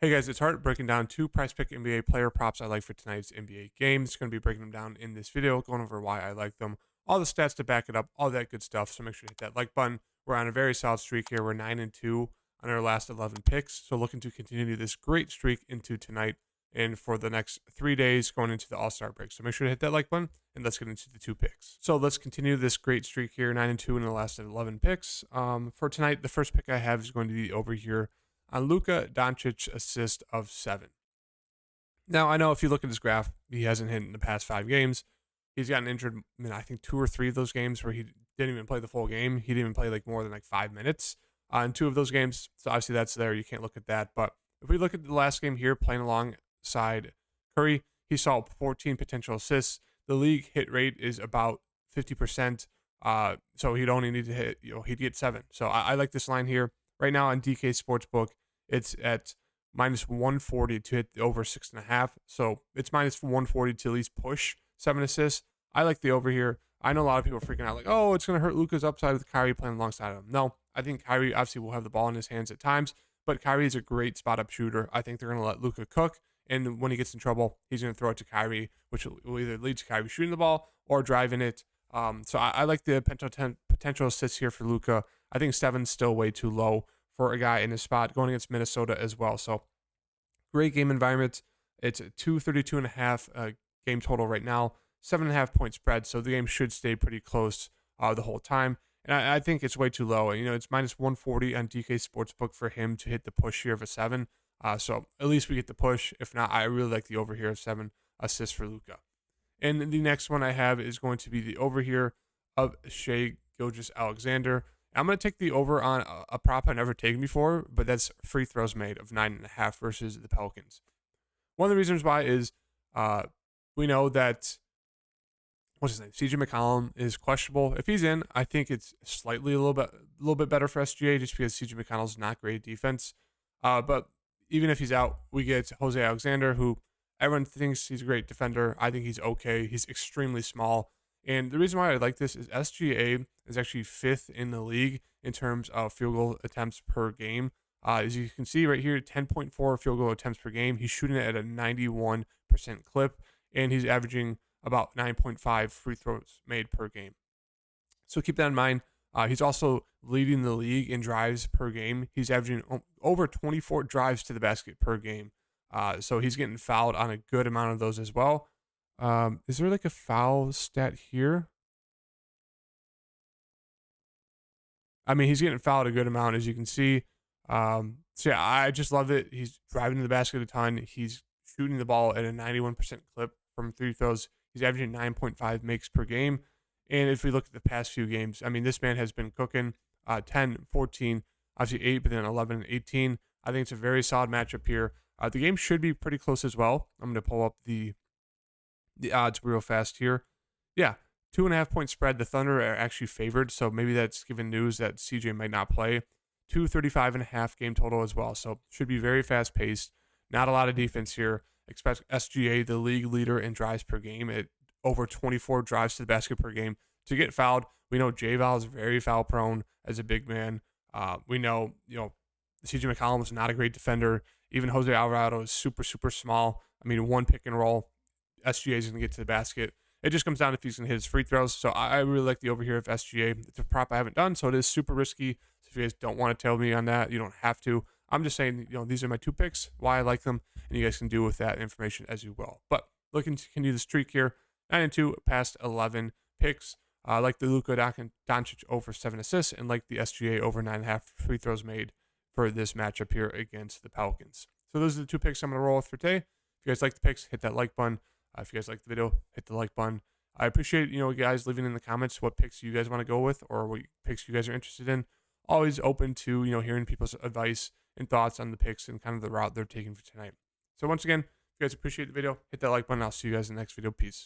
Hey guys, it's Hart breaking down two price pick NBA player props I like for tonight's NBA games. It's going to be breaking them down in this video, going over why I like them, all the stats to back it up, all that good stuff. So make sure to hit that like button. We're on a very solid streak here. We're 9-2 on our last 11 picks. So looking to continue this great streak into tonight and for the next 3 days going into the All-Star break. So make sure to hit that like button and let's get into the two picks. So let's continue this great streak here, 9-2 in the last 11 picks. For tonight, the first pick I have is going to be over here on Luka Doncic assist of 7. Now, I know if you look at his graph, he hasn't hit in the past 5 games. He's gotten injured in, I think, 2 or 3 of those games where he didn't even play the full game. He didn't even play like more than like 5 minutes in 2 of those games. So obviously that's there. You can't look at that. But if we look at the last game here, playing alongside Curry, he saw 14 potential assists. The league hit rate is about 50%. So he'd only need to hit, he'd get 7. So I like this line here. Right now on DK Sportsbook, it's at minus 140 to hit the over 6.5. So it's minus 140 to at least push 7 assists. I like the over here. I know a lot of people are freaking out like, oh, it's going to hurt Luka's upside with Kyrie playing alongside him. No, I think Kyrie obviously will have the ball in his hands at times, but Kyrie is a great spot up shooter. I think they're going to let Luka cook. And when he gets in trouble, he's going to throw it to Kyrie, which will either lead to Kyrie shooting the ball or driving it. So I like the potential assists here for Luka. I think 7's still way too low for a guy in his spot going against Minnesota as well. So great game environment. It's a 232.5 game total right now, 7.5 point spread. So the game should stay pretty close the whole time. And I think it's way too low. It's minus 140 on DK Sportsbook for him to hit the push here of a 7. So at least we get the push. If not, I really like the over here of 7 assists for Luka. And the next one I have is going to be the over here of Shai Gilgeous-Alexander. I'm going to take the over on a prop I've never taken before, but that's free throws made of 9.5 versus the Pelicans. One of the reasons why is we know that, what's his name? CJ McCollum is questionable. If he's in, I think it's slightly a little bit better for SGA just because CJ McConnell's not great at defense. But even if he's out, we get Jose Alexander, who everyone thinks he's a great defender. I think he's okay. He's extremely small. And the reason why I like this is SGA is actually 5th in the league in terms of field goal attempts per game. As you can see right here, 10.4 field goal attempts per game. He's shooting it at a 91% clip, and he's averaging about 9.5 free throws made per game. So keep that in mind. He's also leading the league in drives per game. He's averaging over 24 drives to the basket per game. So he's getting fouled on a good amount of those as well. Is there like a foul stat here? I mean, he's getting fouled a good amount, as you can see. So yeah, I just love it. He's driving to the basket a ton. He's shooting the ball at a 91% clip from 3 throws. He's averaging 9.5 makes per game. And if we look at the past few games, I mean, this man has been cooking 10, 14, obviously 8, but then 11 and 18. I think it's a very solid matchup here. The game should be pretty close as well. I'm going to pull up the odds real fast here. Yeah, 2.5 point spread. The Thunder are actually favored, so maybe that's given news that CJ might not play. 235.5 game total as well, so should be very fast paced. Not a lot of defense here. Expect SGA, the league leader in drives per game, at over 24 drives to the basket per game, to get fouled. We know J-Val is very foul prone as a big man. We know, CJ McCollum is not a great defender. Even Jose Alvarado is super, super small. I mean, one pick and roll, SGA is going to get to the basket. It just comes down if he's going to hit his free throws. So I really like the over here of SGA. It's a prop I haven't done, so it is super risky. So if you guys don't want to tell me on that, you don't have to. I'm just saying, these are my 2 picks, why I like them, and you guys can do with that information as you will. But looking to continue the streak here, 9-2 past 11 picks. I like the Luka Doncic over 7 assists and like the SGA over 9.5 free throws made for this matchup here against the Pelicans. So those are the 2 picks I'm going to roll with for today. If you guys like the picks, hit that like button. If you guys like the video, hit the like button. I appreciate, guys leaving in the comments what picks you guys want to go with or what picks you guys are interested in. Always open to, hearing people's advice and thoughts on the picks and kind of the route they're taking for tonight. So once again, if you guys appreciate the video, hit that like button. I'll see you guys in the next video. Peace.